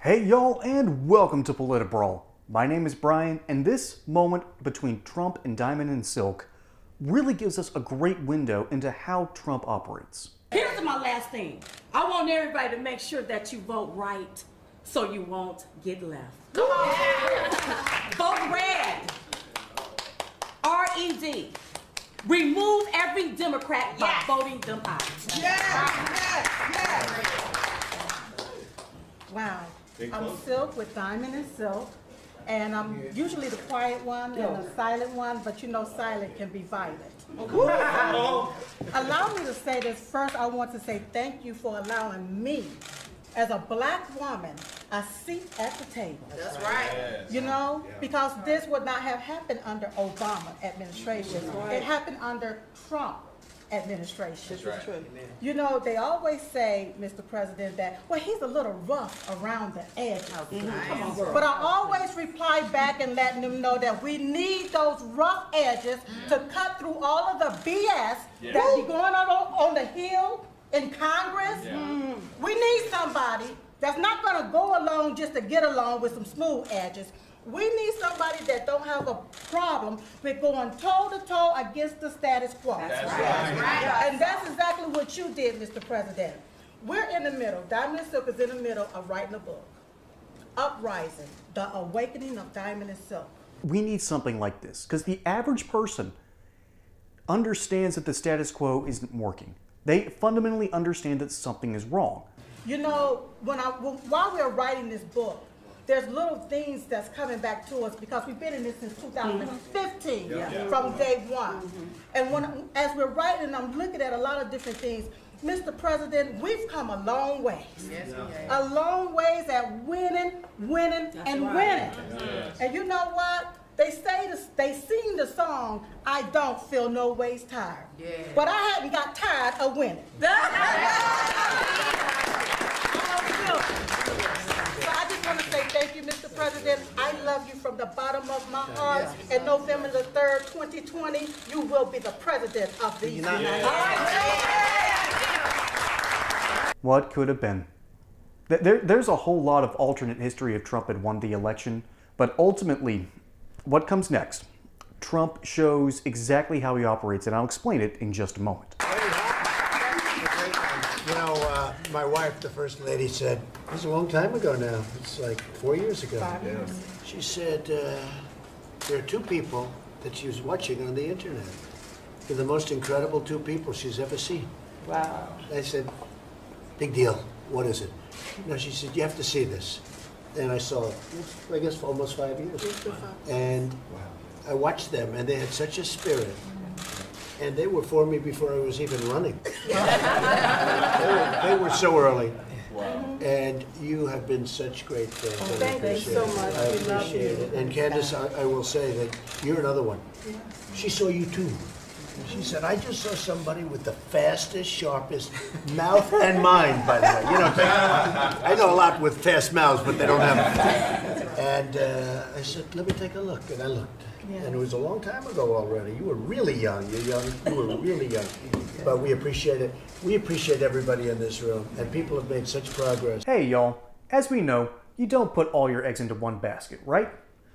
Hey y'all, and welcome to PolitiBrawl. My name is Brian, and this moment between Trump and Diamond and Silk really gives us a great window into how Trump operates. Here's my last thing. I want everybody to make sure that you vote right so you won't get left. Come on. Vote red. R-E-D. Remove every Democrat by voting them out. Yes. Wow. I'm Silk with Diamond and Silk, and I'm usually the quiet one and the silent one, but you know silent can be violent. Allow me to say this first. I want to say thank you for allowing me, as a black woman, a seat at the table. That's right. You know, because this would not have happened under Obama administration. It happened under Trump administration. That's right. You know, they always say, Mr. President, that, well, he's a little rough around the edges. But I always reply back and letting them know that we need those rough edges to cut through all of the BS that be going on the Hill in Congress. We need somebody that's not going to go along just to get along with some smooth edges. We need somebody that don't have a problem with going toe-to-toe against the status quo. That's right. And that's exactly what you did, Mr. President. We're in the middle. Diamond and Silk is in the middle of writing a book. Uprising, The Awakening of Diamond and Silk. We need something like this, because the average person understands that the status quo isn't working. They fundamentally understand that something is wrong. You know, while we're writing this book, there's little things that's coming back to us because we've been in this since 2015 from day one. And as we're writing, I'm looking at a lot of different things. Mr. President, we've come a long ways. Yes, a long ways at winning, and winning. And you know what? They sing the song, I don't feel no ways tired. But I hadn't got tired of winning. So I just want to say thank you, Mr. President. I love you from the bottom of my heart. And November the 3rd, 2020, you will be the president of the United States. What could have been? There's a whole lot of alternate history if Trump had won the election, but ultimately, what comes next? Trump shows exactly how he operates, and I'll explain it in just a moment. You know, my wife, the First Lady, said, it was a long time ago now. It's like 4 years ago. 5 years. She said, there are two people that she was watching on the internet. They're the most incredible two people she's ever seen. Wow. I said, big deal. What is it? No, she said, you have to see this. And I saw it, I guess, for almost 5 years. And I watched them, and they had such a spirit. And they were for me before I was even running. they were so early. Wow. And you have been such great friends. Oh, thank you so much. I appreciate it. And Candace, I will say that you're another one. She saw you too. She said, I just saw somebody with the fastest, sharpest mouth and mind, by the way. You know, I know a lot with fast mouths, but they don't have it. And I said, let me take a look. And I looked. And it was a long time ago already. You were really young. You were really young. But we appreciate it. We appreciate everybody in this room. And people have made such progress. Hey y'all, as we know, you don't put all your eggs into one basket, right?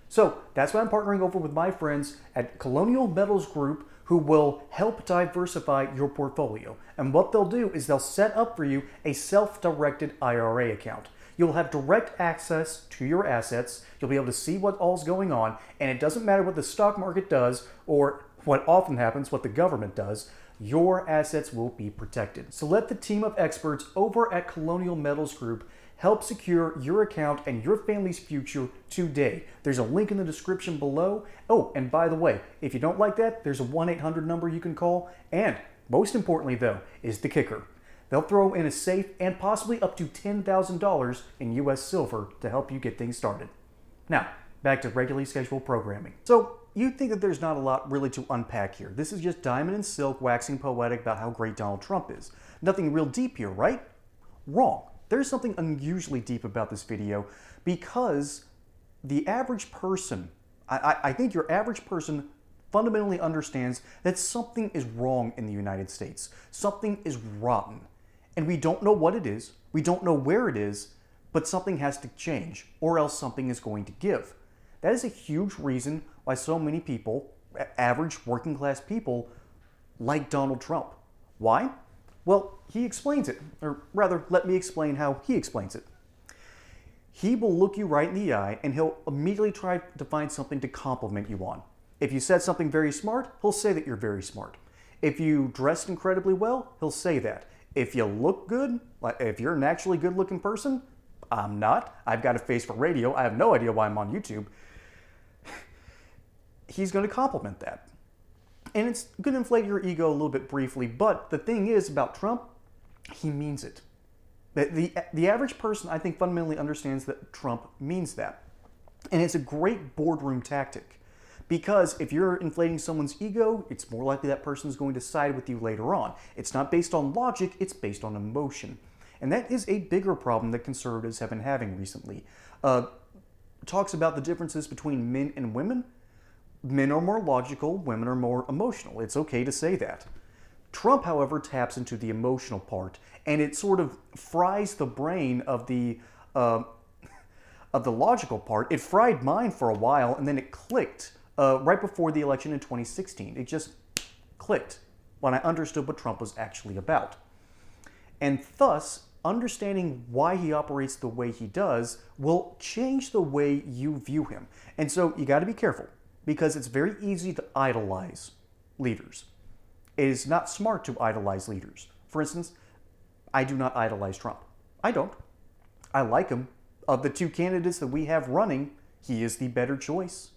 So that's why I'm partnering over with my friends at Colonial Metals Group, who will help diversify your portfolio. And what they'll do is they'll set up for you a self-directed IRA account. You'll have direct access to your assets, you'll be able to see what all's going on, and it doesn't matter what the stock market does, or what often happens, what the government does, your assets will be protected. So let the team of experts over at Colonial Metals Group help secure your account and your family's future today. There's a link in the description below. Oh, and by the way, if you don't like that, there's a 1-800 number you can call, and most importantly though, is the kicker. They'll throw in a safe and possibly up to $10,000 in US silver to help you get things started. Now, back to regularly scheduled programming. So, you'd think that there's not a lot really to unpack here. This is just Diamond and Silk waxing poetic about how great Donald Trump is. Nothing real deep here, right? Wrong. There's something unusually deep about this video because the average person, I think your average person fundamentally understands that something is wrong in the United States. Something is rotten. And we don't know what it is, we don't know where it is, but something has to change, or else something is going to give. That is a huge reason why so many people, average working class people, like Donald Trump. Why? Well, he explains it, or rather, let me explain how he explains it. He will look you right in the eye and he'll immediately try to find something to compliment you on. If you said something very smart, he'll say that you're very smart. If you dressed incredibly well, he'll say that. If you look good, like if you're a naturally good-looking person, I'm not. I've got a face for radio. I have no idea why I'm on YouTube. He's going to compliment that. And it's going to inflate your ego a little bit briefly, but the thing is about Trump, he means it. The average person, I think, fundamentally understands that Trump means that. And it's a great boardroom tactic. Because if you're inflating someone's ego, it's more likely that person is going to side with you later on. It's not based on logic, it's based on emotion. And that is a bigger problem that conservatives have been having recently. Talks about the differences between men and women. Men are more logical, women are more emotional. It's okay to say that. Trump, however, taps into the emotional part, and it sort of fries the brain of the logical part. It fried mine for a while, and then it clicked right before the election in 2016. It just clicked when I understood what Trump was actually about. And thus, understanding why he operates the way he does will change the way you view him. And so you got to be careful, because it's very easy to idolize leaders. It is not smart to idolize leaders. For instance, I do not idolize Trump. I don't. I like him. Of the two candidates that we have running, he is the better choice.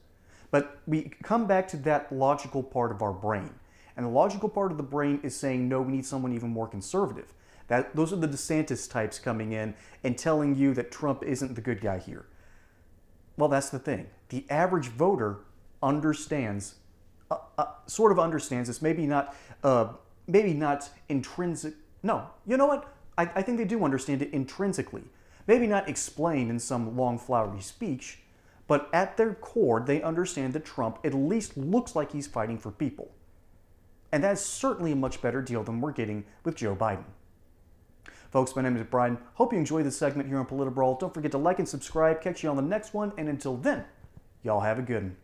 But we come back to that logical part of our brain. And the logical part of the brain is saying, no, we need someone even more conservative. Those are the DeSantis types coming in and telling you that Trump isn't the good guy here. Well, that's the thing. The average voter understands, sort of understands this, maybe not intrinsic. No, you know what? I think they do understand it intrinsically. Maybe not explained in some long flowery speech, but at their core, they understand that Trump at least looks like he's fighting for people. And that's certainly a much better deal than we're getting with Joe Biden. Folks, my name is Brian. Hope you enjoyed this segment here on PolitiBrawl. Don't forget to like and subscribe. Catch you on the next one. And until then, y'all have a good one.